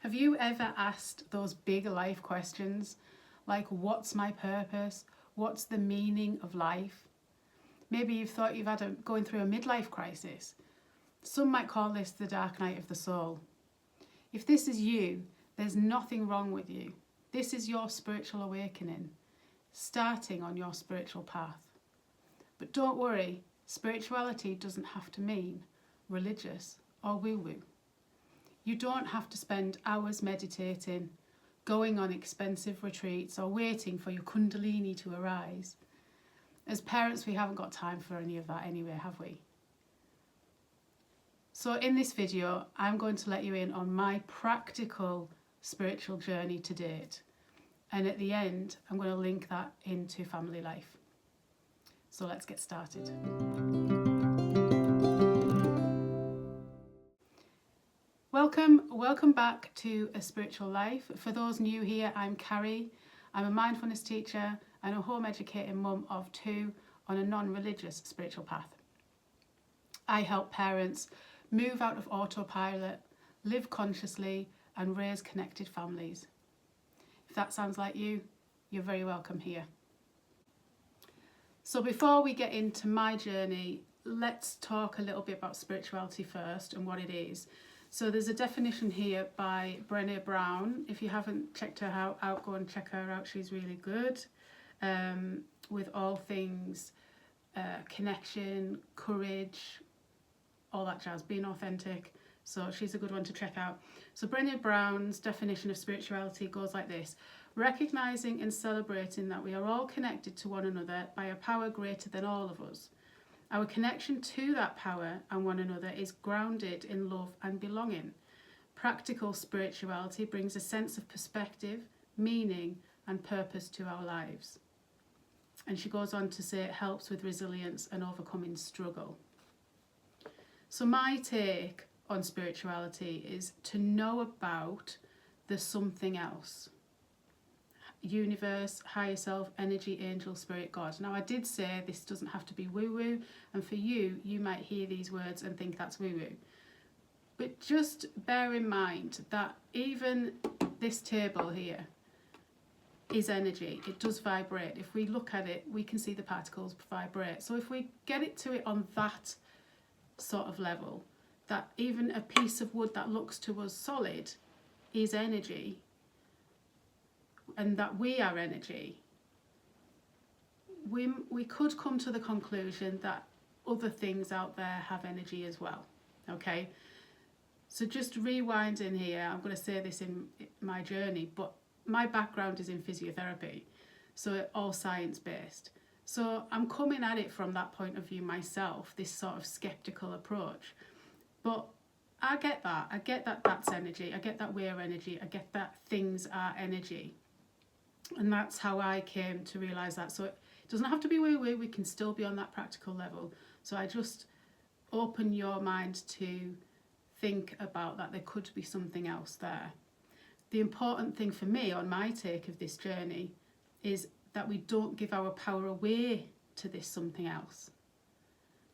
Have you ever asked those big life questions like, what's my purpose? What's the meaning of life? Maybe you've thought you've had going through a midlife crisis. Some might call this the dark night of the soul. If this is you, there's nothing wrong with you. This is your spiritual awakening, starting on your spiritual path. But don't worry, spirituality doesn't have to mean religious or woo-woo. You don't have to spend hours meditating, going on expensive retreats, or waiting for your kundalini to arise. As parents, we haven't got time for any of that anyway, have we? So in this video, I'm going to let you in on my practical spiritual journey to date. And at the end, I'm going to link that into family life. So let's get started. Welcome back to A Spiritual Life. For those new here, I'm Carrie. I'm a mindfulness teacher and a home educating mum of 2 on a non-religious spiritual path. I help parents move out of autopilot, live consciously, and raise connected families. If that sounds like you, you're very welcome here. So before we get into my journey, let's talk a little bit about spirituality first and what it is. So there's a definition here by Brené Brown. If you haven't checked her out, go and check her out. She's really good with all things connection, courage, all that jazz, being authentic. So she's a good one to check out. So Brené Brown's definition of spirituality goes like this: recognizing and celebrating that we are all connected to one another by a power greater than all of us. Our connection to that power and one another is grounded in love and belonging. Practical spirituality brings a sense of perspective, meaning, and purpose to our lives. And she goes on to say it helps with resilience and overcoming struggle. So my take on spirituality is to know about the something else. Universe, higher self, energy, angel, spirit, God. Now I did say this doesn't have to be woo-woo, and for you, you might hear these words and think that's woo-woo. But just bear in mind that even this table here is energy. It does vibrate. If we look at it, we can see the particles vibrate. So if we get it to it on that sort of level, that even a piece of wood that looks to us solid is energy, and that we are energy, we could come to the conclusion that other things out there have energy as well. Okay, so just rewind in here. I'm going to say this in my journey, but my background is in physiotherapy, so all science based. So I'm coming at it from that point of view myself, this sort of skeptical approach. But I get that that's energy. I get that we're energy. I get that things are energy. And that's how I came to realise that. So it doesn't have to be woo-woo, we can still be on that practical level. So I just open your mind to think about that there could be something else there. The important thing for me on my take of this journey is that we don't give our power away to this something else.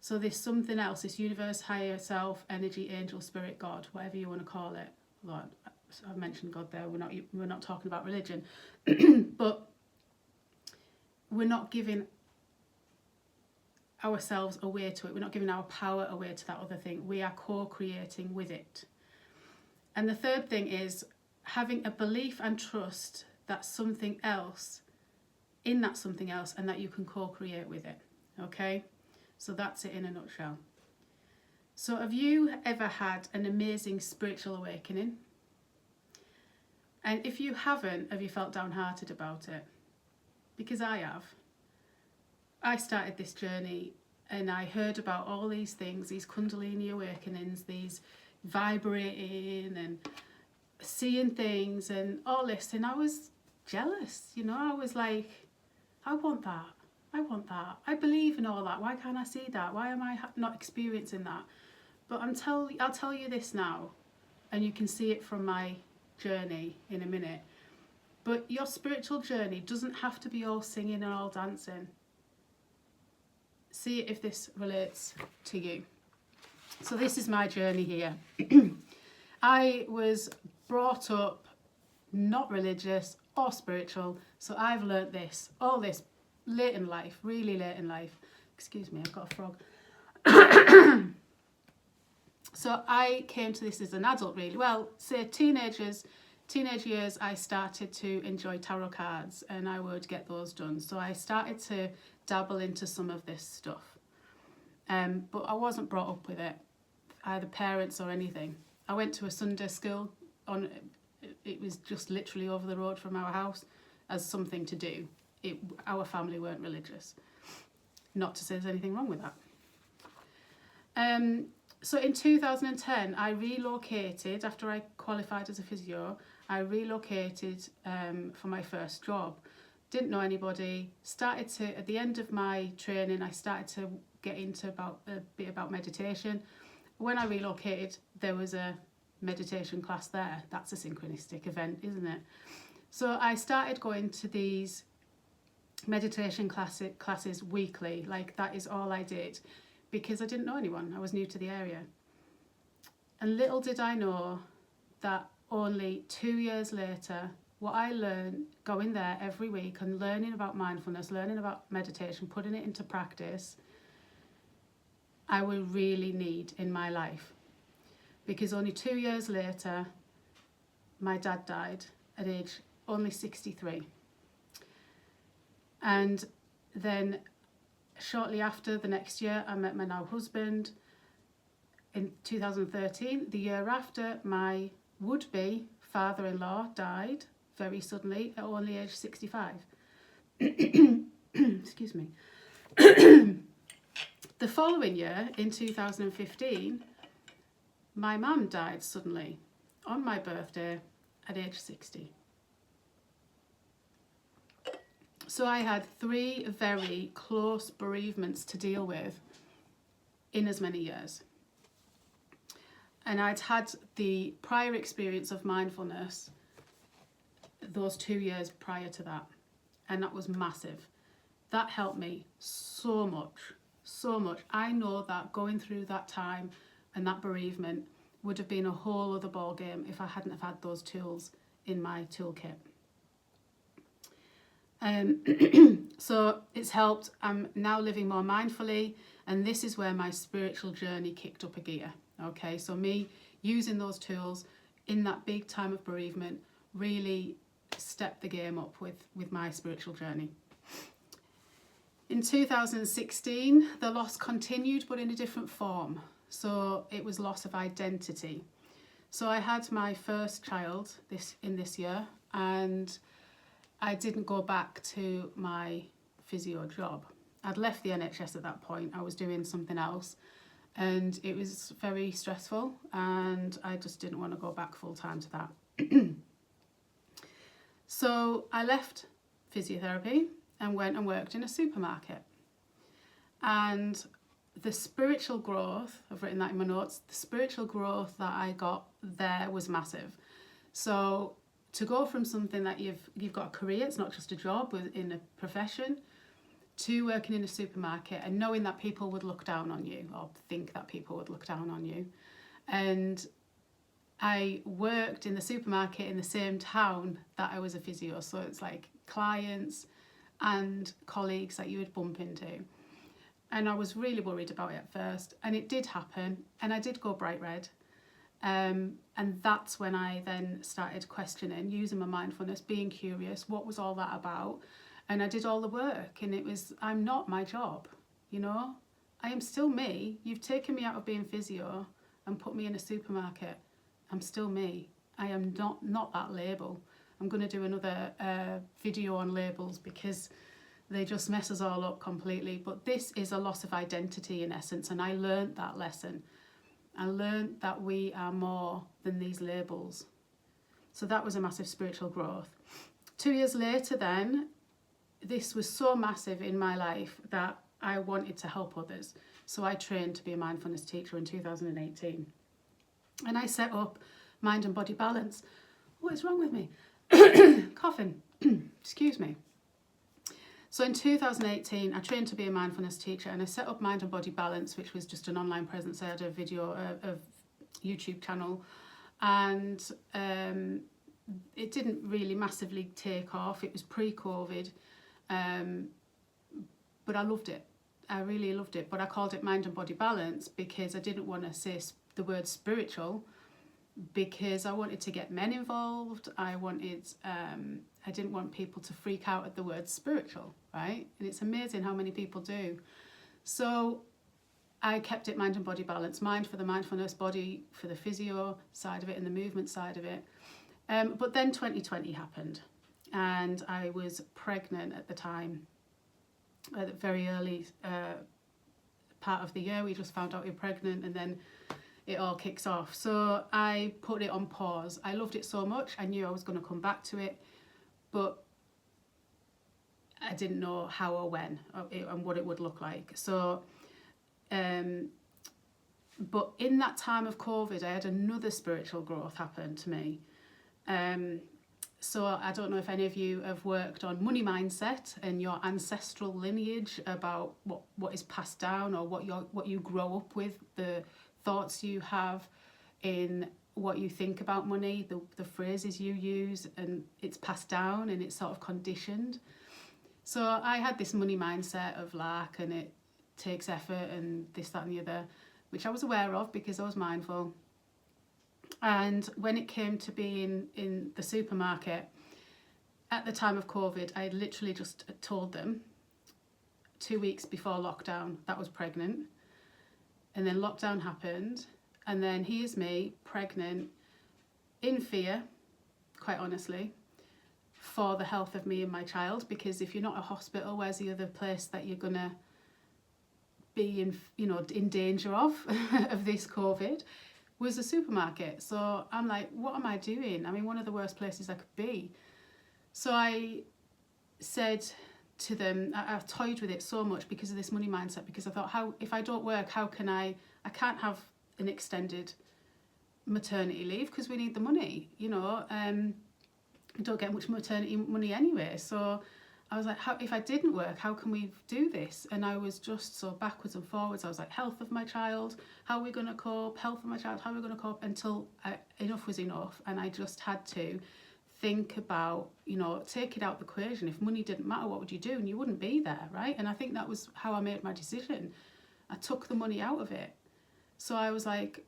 So this something else, this universe, higher self, energy, angel, spirit, God, whatever you want to call it. Lord, I've mentioned God there, we're not talking about religion, but we're not giving ourselves away to it. We're not giving our power away to that other thing. We are co-creating with it. And the third thing is having a belief and trust that something else, in that something else, and that you can co-create with it. Okay? So that's it in a nutshell. So have you ever had an amazing spiritual awakening? And if you haven't, have you felt downhearted about it? Because I have. I started this journey and I heard about all these things, these kundalini awakenings, these vibrating and seeing things and all this, and I was jealous, I was like, I want that. I believe in all that. Why can't I see that? Why am I not experiencing that? But I'll tell you this now, and you can see it from my journey in a minute. But your spiritual journey doesn't have to be all singing and all dancing. See if this relates to you. So this is my journey here. I was brought up not religious or spiritual, so I've learnt all this late in life, really late in life. Excuse me, I've got a frog. So I came to this as an adult, really. Well, say teenage years, I started to enjoy tarot cards and I would get those done. So I started to dabble into some of this stuff. But I wasn't brought up with it, either parents or anything. I went to a Sunday school, it was just literally over the road from our house, as something to do. Our family weren't religious. Not to say there's anything wrong with that. So in 2010, I relocated, after I qualified as a physio, I relocated for my first job. Didn't know anybody, at the end of my training, I started to get into a bit about meditation. When I relocated, there was a meditation class there. That's a synchronistic event, isn't it? So I started going to these meditation classes weekly, like that is all I did, because I didn't know anyone. I was new to the area. And little did I know that only 2 years later, what I learned going there every week and learning about mindfulness, learning about meditation, putting it into practice, I will really need in my life. Because only 2 years later, my dad died at age only 63. And then shortly after, the next year, I met my now husband. In 2013, the year after, my would-be father-in-law died very suddenly at only age 65. Excuse me. The following year, in 2015, my mum died suddenly on my birthday at age 60. So I had 3 very close bereavements to deal with in as many years. And I'd had the prior experience of mindfulness those 2 years prior to that. And that was massive. That helped me so much, so much. I know that going through that time and that bereavement would have been a whole other ballgame if I hadn't have had those tools in my toolkit. So it's helped. I'm now living more mindfully, and this is where my spiritual journey kicked up a gear. Okay, so me using those tools in that big time of bereavement really stepped the game up with my spiritual journey. In 2016, the loss continued, but in a different form. So it was loss of identity. So I had my first child this year, and I didn't go back to my physio job. I'd left the NHS at that point. I was doing something else, and it was very stressful, and I just didn't want to go back full time to that. So I left physiotherapy and went and worked in a supermarket. And the spiritual growth, I've written that in my notes, the spiritual growth that I got there was massive. So to go from something that you've got a career, it's not just a job in a profession, to working in a supermarket and knowing that people would look down on you or think that people would look down on you. And I worked in the supermarket in the same town that I was a physio. So it's like clients and colleagues that you would bump into. And I was really worried about it at first. And it did happen. And I did go bright red. And that's when I then started questioning, using my mindfulness, being curious, what was all that about? And I did all the work, and I'm not my job, you know? I am still me. You've taken me out of being physio and put me in a supermarket. I'm still me. I am not that label. I'm going to do another video on labels because they just mess us all up completely. But this is a loss of identity in essence, and I learned that lesson. I learned that we are more than these labels. So that was a massive spiritual growth. 2 years later then, this was so massive in my life that I wanted to help others. So I trained to be a mindfulness teacher in 2018. And I set up Mind and Body Balance. What is wrong with me? Coughing. Excuse me. So in 2018, I trained to be a mindfulness teacher, and I set up Mind and Body Balance, which was just an online presence. I had a video, a YouTube channel, and it didn't really massively take off. It was pre-COVID, but I loved it. I really loved it, but I called it Mind and Body Balance because I didn't want to say the word spiritual, because I wanted to get men involved. I didn't want people to freak out at the word spiritual, right? And it's amazing how many people do. So I kept it Mind and Body Balance. Mind for the mindfulness, body for the physio side of it and the movement side of it. But then 2020 happened, and I was pregnant at the time. At the very early part of the year, we just found out we were pregnant, and then it all kicks off. So I put it on pause. I loved it so much. I knew I was going to come back to it, but I didn't know how or when and what it would look like. So, but in that time of COVID, I had another spiritual growth happen to me. So I don't know if any of you have worked on money mindset and your ancestral lineage, about what is passed down, or what you grow up with, the thoughts you have in what you think about money, the phrases you use, and it's passed down and it's sort of conditioned. So I had this money mindset of lack, and it takes effort and this, that and the other, which I was aware of because I was mindful. And when it came to being in the supermarket at the time of COVID, I had literally just told them 2 weeks before lockdown that I was pregnant. And then lockdown happened, and then here's me pregnant in fear, quite honestly, for the health of me and my child, because if you're not a hospital, where's the other place that you're gonna be in danger of of this COVID? Was a supermarket. So I'm like, what am I doing? I mean, one of the worst places I could be. So I said to them, I've toyed with it so much because of this money mindset, because I thought, if I don't work, how can I can't have an extended maternity leave because we need the money, I don't get much maternity money anyway. So I was like, if I didn't work, how can we do this? And I was just so backwards and forwards. I was like, health of my child, how are we going to cope? Health of my child, how are we going to cope? Until enough was enough. And I just had to think about, take it out the equation. If money didn't matter, what would you do? And you wouldn't be there, right? And I think that was how I made my decision. I took the money out of it. So I was like,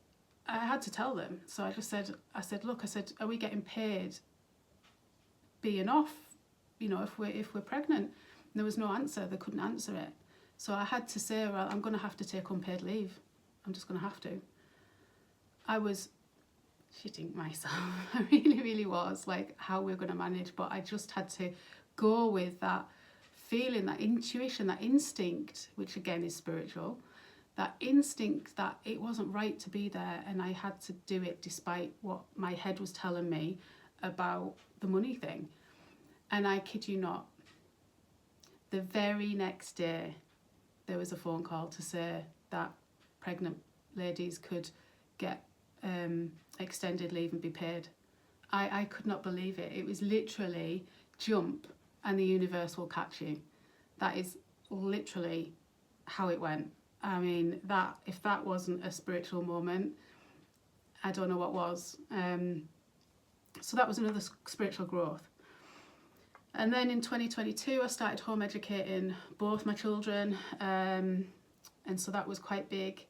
I had to tell them. So I just said, look, are we getting paid being off? If we're pregnant? And there was no answer. They couldn't answer it. So I had to say, well, I'm going to have to take unpaid leave. I'm just going to have to. I was shitting myself. I really, really was, like, how we're going to manage. But I just had to go with that feeling, that intuition, that instinct, which again is spiritual, that instinct that it wasn't right to be there, and I had to do it despite what my head was telling me about the money thing. And I kid you not, the very next day there was a phone call to say that pregnant ladies could get extended leave and be paid. I could not believe it. It was literally jump and the universe will catch you. That is literally how it went. I mean, if that wasn't a spiritual moment, I don't know what was. So that was another spiritual growth. And then in 2022, I started home educating both my children, and so that was quite big.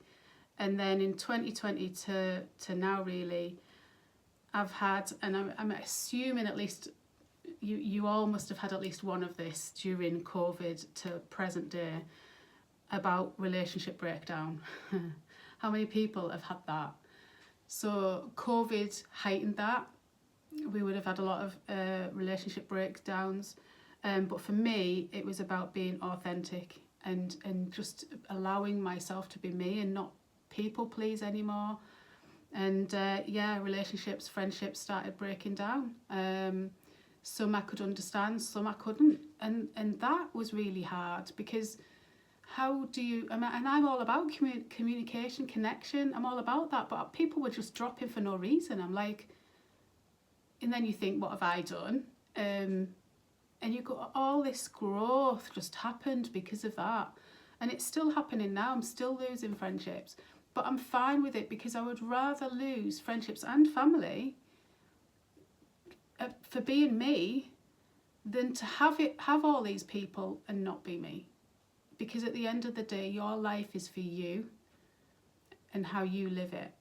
And then in 2020 to now, really, I've had, and I'm assuming at least you all must have had at least one of this during COVID to present day, about relationship breakdown. How many people have had that? So COVID heightened that. We would have had a lot of relationship breakdowns, but for me it was about being authentic and just allowing myself to be me and not people please anymore. And relationships, friendships started breaking down. Some I could understand, some I couldn't, and that was really hard, because how do you, and I'm all about communication, connection, I'm all about that, but people were just dropping for no reason. I'm like, and then you think, what have I done? And you got all this growth just happened because of that. And it's still happening now. I'm still losing friendships. But I'm fine with it, because I would rather lose friendships and family for being me than to have all these people and not be me. Because at the end of the day, your life is for you and how you live it.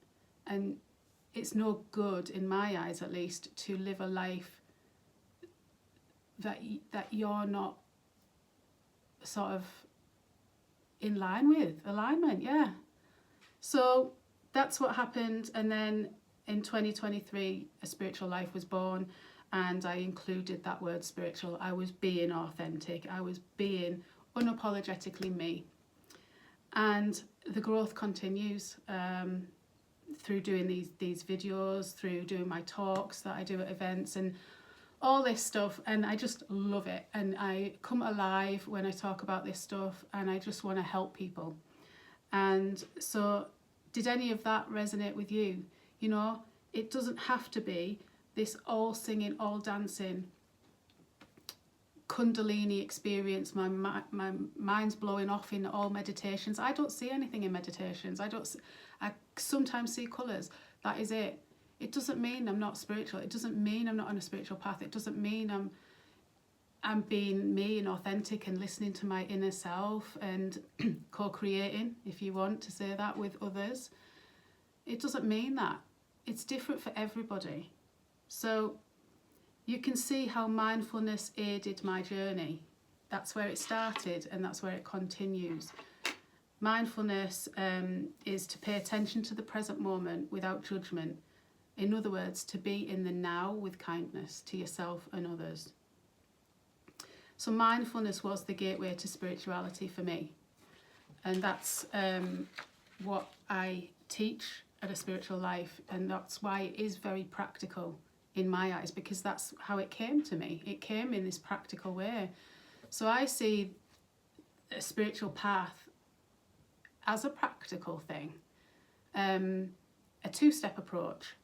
And it's no good, in my eyes at least, to live a life that you're not sort of in line with. Alignment, yeah. So that's what happened. And then in 2023, a spiritual life was born, and I included that word spiritual. I was being authentic. I was being unapologetically me. And the growth continues through doing these videos, through doing my talks that I do at events and all this stuff. And I just love it. And I come alive when I talk about this stuff, and I just want to help people. And so did any of that resonate with you? You know, it doesn't have to be this all singing, all dancing, Kundalini experience. My mind's blowing off in all meditations. I don't see anything in meditations. I sometimes see colours. That is it. It doesn't mean I'm not spiritual. It doesn't mean I'm not on a spiritual path. It doesn't mean I'm being me and authentic and listening to my inner self and co-creating, if you want to say that, with others. It doesn't mean that. It's different for everybody. So you can see how mindfulness aided my journey. That's where it started, and that's where it continues. Mindfulness is to pay attention to the present moment without judgment. In other words, to be in the now with kindness to yourself and others. So mindfulness was the gateway to spirituality for me. And that's what I teach at A Spiritual Life. And that's why it is very practical in my eyes, because that's how it came to me. It came in this practical way. So I see a spiritual path as a practical thing, a two-step approach.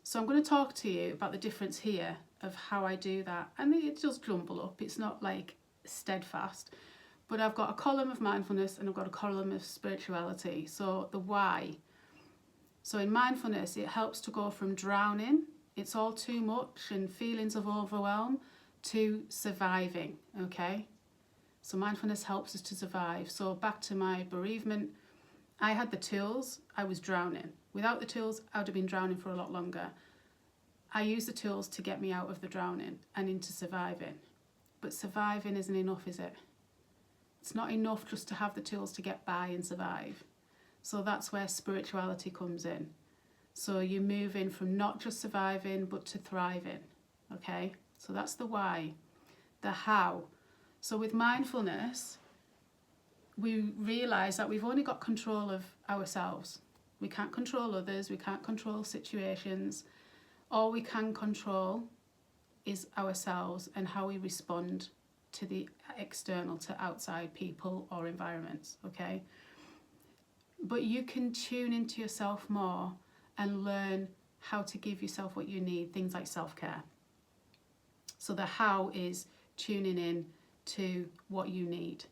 So I'm going to talk to you about the difference here of how I do that. And it does jumble up. It's not like steadfast. But I've got a column of mindfulness and I've got a column of spirituality. So the why. So in mindfulness, it helps to go from drowning, it's all too much and feelings of overwhelm, to surviving, okay? So mindfulness helps us to survive. So back to my bereavement, I had the tools, I was drowning. Without the tools, I would have been drowning for a lot longer. I use the tools to get me out of the drowning and into surviving. But surviving isn't enough, is it? It's not enough just to have the tools to get by and survive. So that's where spirituality comes in. So you move in from not just surviving, but to thriving, okay? So that's the why. The how. So with mindfulness, we realise that we've only got control of ourselves. We can't control others, we can't control situations. All we can control is ourselves and how we respond to the external, to outside people or environments, okay? But you can tune into yourself more and learn how to give yourself what you need, things like self-care. So the how is tuning in to what you need.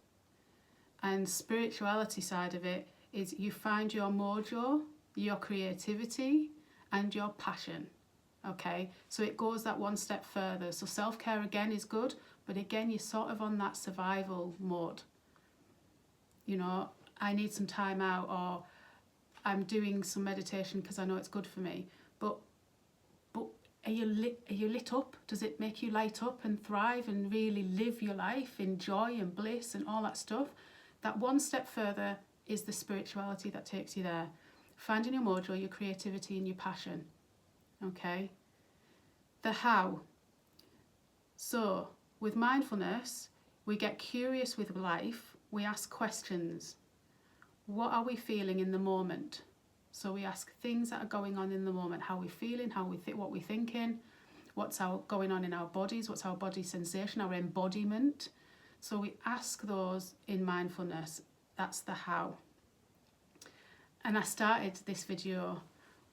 And spirituality side of it is you find your mojo, your creativity, and your passion. Okay, so it goes that one step further. So self-care again is good, but again you're sort of on that survival mode. You know, I need some time out, or I'm doing some meditation because I know it's good for me. But are you lit up? Does it make you light up and thrive and really live your life in joy and bliss and all that stuff? That one step further is the spirituality that takes you there. Finding your mojo, your creativity and your passion. Okay? The how. So with mindfulness, we get curious with life. We ask questions. What are we feeling in the moment? So we ask things that are going on in the moment. How we're feeling, what we're thinking, what's going on in our bodies, what's our body sensation, our embodiment. So we ask those in mindfulness. That's the how. And I started this video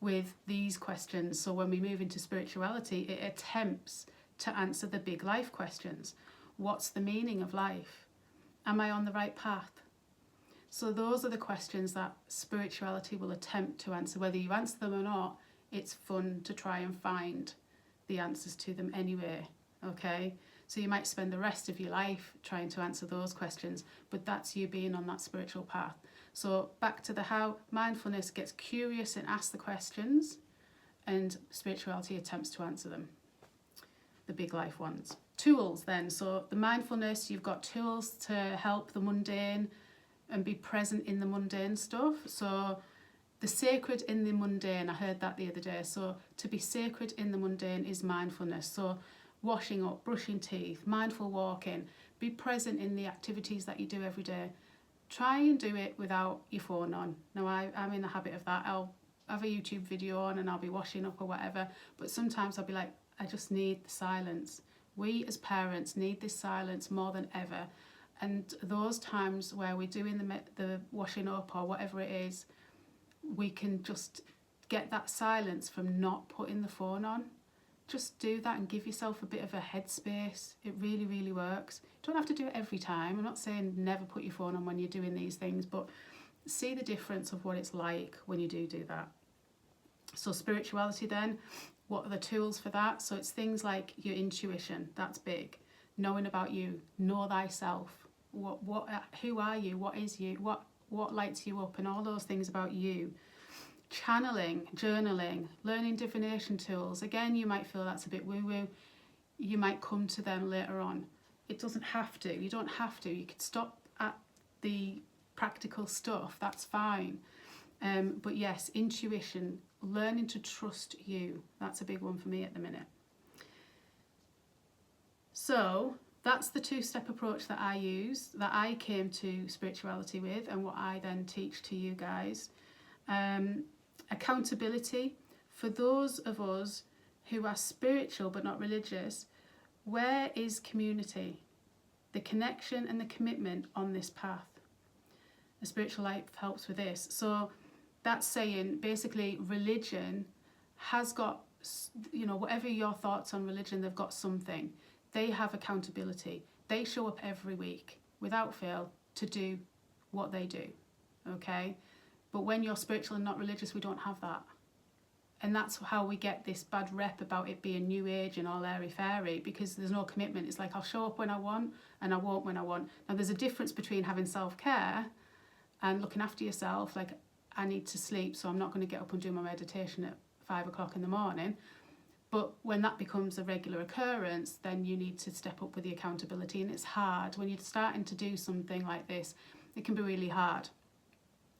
with these questions. So when we move into spirituality, it attempts to answer the big life questions. What's the meaning of life? Am I on the right path? So those are the questions that spirituality will attempt to answer. Whether you answer them or not, it's fun to try and find the answers to them anyway, okay? So you might spend the rest of your life trying to answer those questions, but that's you being on that spiritual path. So back to the how, mindfulness gets curious and asks the questions, and spirituality attempts to answer them, the big life ones. Tools then, so the mindfulness, you've got tools to help the mundane and be present in the mundane stuff. So the sacred in the mundane, I heard that the other day. So to be sacred in the mundane is mindfulness. So washing up, brushing teeth, mindful walking, be present in the activities that you do every day. Try and do it without your phone on. Now I'm in the habit of that. I'll have a YouTube video on and I'll be washing up or whatever, but sometimes I'll be like, I just need the silence. We as parents need this silence more than ever. And those times where we're doing the washing up or whatever it is, we can just get that silence from not putting the phone on. Just do that and give yourself a bit of a headspace. It really, really works. You don't have to do it every time. I'm not saying never put your phone on when you're doing these things, but see the difference of what it's like when you do that. So spirituality then, what are the tools for that? So it's things like your intuition, that's big. Knowing about you, know thyself. Who are you? What is you? What lights you up? And all those things about you. Channeling, journaling, learning divination tools. Again, you might feel that's a bit woo-woo. You might come to them later on. It doesn't have to. You don't have to. You could stop at the practical stuff. That's fine. But yes, intuition, learning to trust you. That's a big one for me at the minute. So that's the two-step approach that I use, that I came to spirituality with, and what I then teach to you guys. Accountability. For those of us who are spiritual but not religious, where is community? The connection and the commitment on this path. A spiritual life helps with this. So that's saying basically religion has got, whatever your thoughts on religion, they've got something. They have accountability. They show up every week without fail to do what they do, okay? But when you're spiritual and not religious, we don't have that. And that's how we get this bad rep about it being new age and all airy-fairy, because there's no commitment. It's like, I'll show up when I want and I won't when I want. Now, there's a difference between having self-care and looking after yourself. Like, I need to sleep, so I'm not going to get up and do my meditation at 5 o'clock in the morning. But when that becomes a regular occurrence, then you need to step up with the accountability. And it's hard. When you're starting to do something like this, it can be really hard.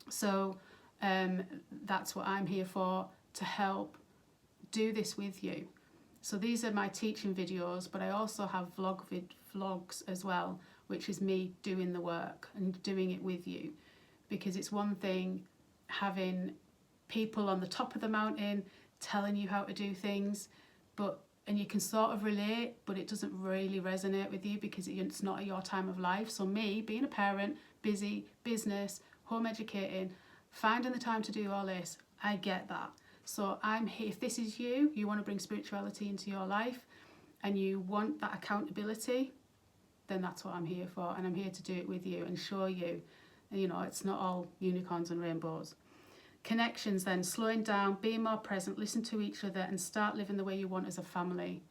So that's what I'm here for, to help do this with you. So these are my teaching videos, but I also have vlogs as well, which is me doing the work and doing it with you. Because it's one thing having people on the top of the mountain telling you how to do things, and you can sort of relate, but it doesn't really resonate with you because it's not your time of life. So me, being a parent, busy, business, home educating, finding the time to do all this, I get that. So I'm here. If this is you, you want to bring spirituality into your life and you want that accountability, then that's what I'm here for. And I'm here to do it with you and show you, it's not all unicorns and rainbows. Connections then, slowing down, being more present, listen to each other and start living the way you want as a family.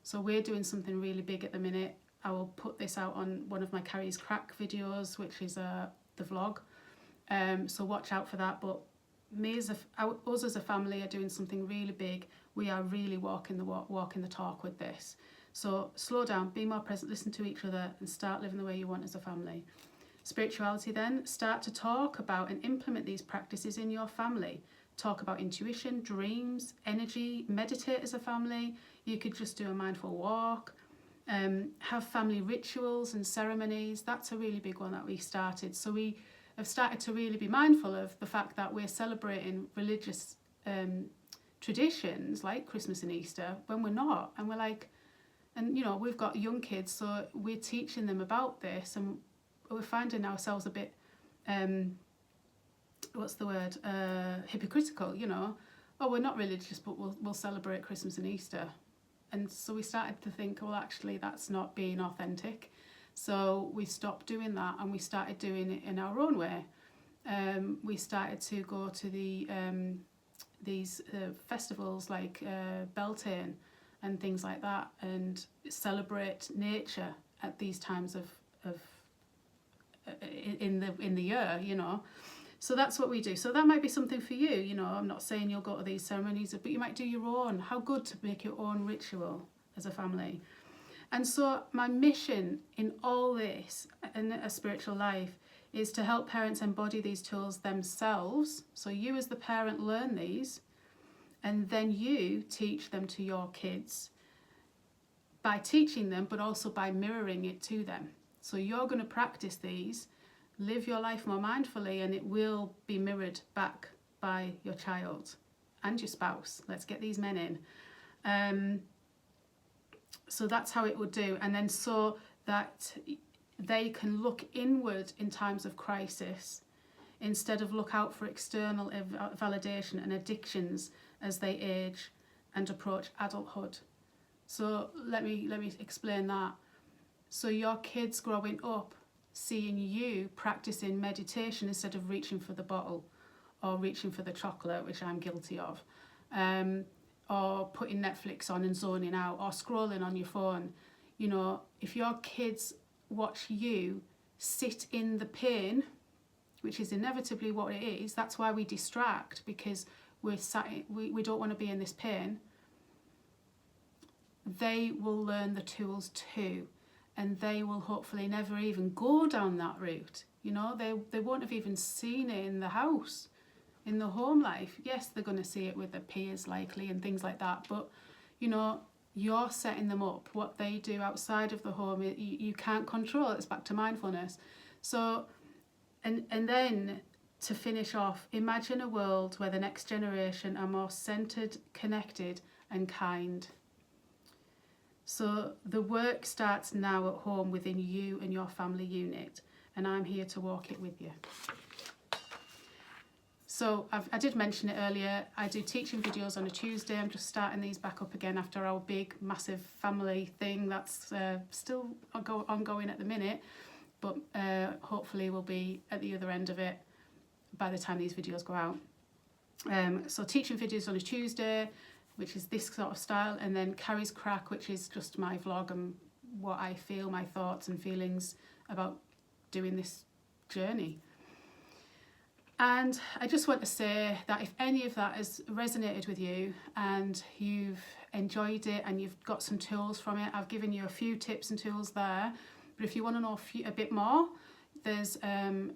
So we're doing something really big at the minute. I will put this out on one of my Carrie's Crack videos, which is the vlog. So watch out for that. But us as a family are doing something really big. We are really walking the talk with this. So slow down, be more present, listen to each other and start living the way you want as a family. Spirituality then, start to talk about and implement these practices in your family. Talk about intuition, dreams, energy, meditate as a family. You could just do a mindful walk. Have family rituals and ceremonies. That's a really big one that we started. So we have started to really be mindful of the fact that we're celebrating religious traditions like Christmas and Easter when we're not. And we're like, we've got young kids, so we're teaching them about this, and we're finding ourselves a bit, hypocritical, we're not religious, but we'll celebrate Christmas and Easter. And so we started to think, well, actually, that's not being authentic. So we stopped doing that and we started doing it in our own way. we started to go to these festivals like Beltane and things like that, and celebrate nature at these times of in the year, you know. So that's what we do. So that might be something for you, you know. I'm not saying you'll go to these ceremonies, but you might do your own. How good to make your own ritual as a family. And so my mission in all this, in a spiritual life, is to help parents embody these tools themselves. So you as the parent learn these, and then you teach them to your kids by teaching them, but also by mirroring it to them. So you're going to practice these, live your life more mindfully, and it will be mirrored back by your child and your spouse. Let's get these men in. So that's how it would do. And then so that they can look inward in times of crisis instead of look out for external validation and addictions as they age and approach adulthood. So let me explain that. So your kids growing up seeing you practicing meditation instead of reaching for the bottle or reaching for the chocolate, which I'm guilty of, or putting Netflix on and zoning out, or scrolling on your phone. You know, if your kids watch you sit in the pain, which is inevitably what it is, that's why we distract, because we don't want to be in this pain. They will learn the tools too, and they will hopefully never even go down that route. You know, they won't have even seen it in the house, in the home life. Yes, they're going to see it with their peers likely and things like that, but you know, you're setting them up. What they do outside of the home, you can't control. It's back to mindfulness. So, and then to finish off, imagine a world where the next generation are more centered, connected, and kind. So the work starts now at home within you and your family unit, and I'm here to walk it with you. So I did mention it earlier, I do teaching videos on a Tuesday. I'm just starting these back up again after our big, massive family thing that's still ongoing at the minute, but hopefully we'll be at the other end of it by the time these videos go out. So teaching videos on a Tuesday, which is this sort of style, and then Carrie's Crack, which is just my vlog and what I feel, my thoughts and feelings about doing this journey. And I just want to say that if any of that has resonated with you and you've enjoyed it and you've got some tools from it, I've given you a few tips and tools there. But if you want to know a bit more, there's a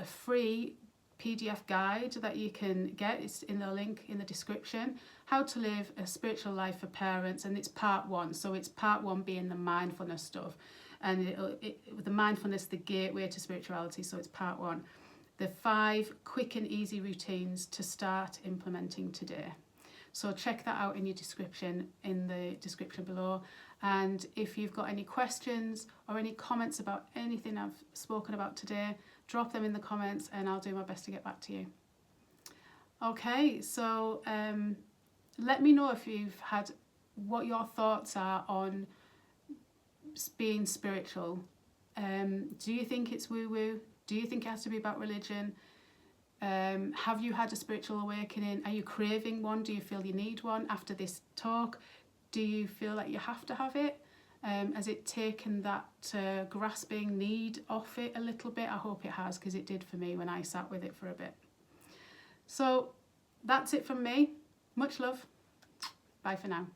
free PDF guide that you can get. It's in the link in the description. How to live a spiritual life for parents, and it's part 1. So it's part 1 being the mindfulness stuff, and the mindfulness, the gateway to spirituality. So it's part 1. The 5 quick and easy routines to start implementing today. So check that out in your description, in the description below. And if you've got any questions or any comments about anything I've spoken about today, drop them in the comments and I'll do my best to get back to you. Okay, so let me know if you've had, what your thoughts are on being spiritual. Do you think it's woo-woo? Do you think it has to be about religion? Have you had a spiritual awakening? Are you craving one? Do you feel you need one after this talk? Do you feel like you have to have it? Has it taken that grasping need off it a little bit? I hope it has, because it did for me when I sat with it for a bit. So that's it from me. Much love. Bye for now.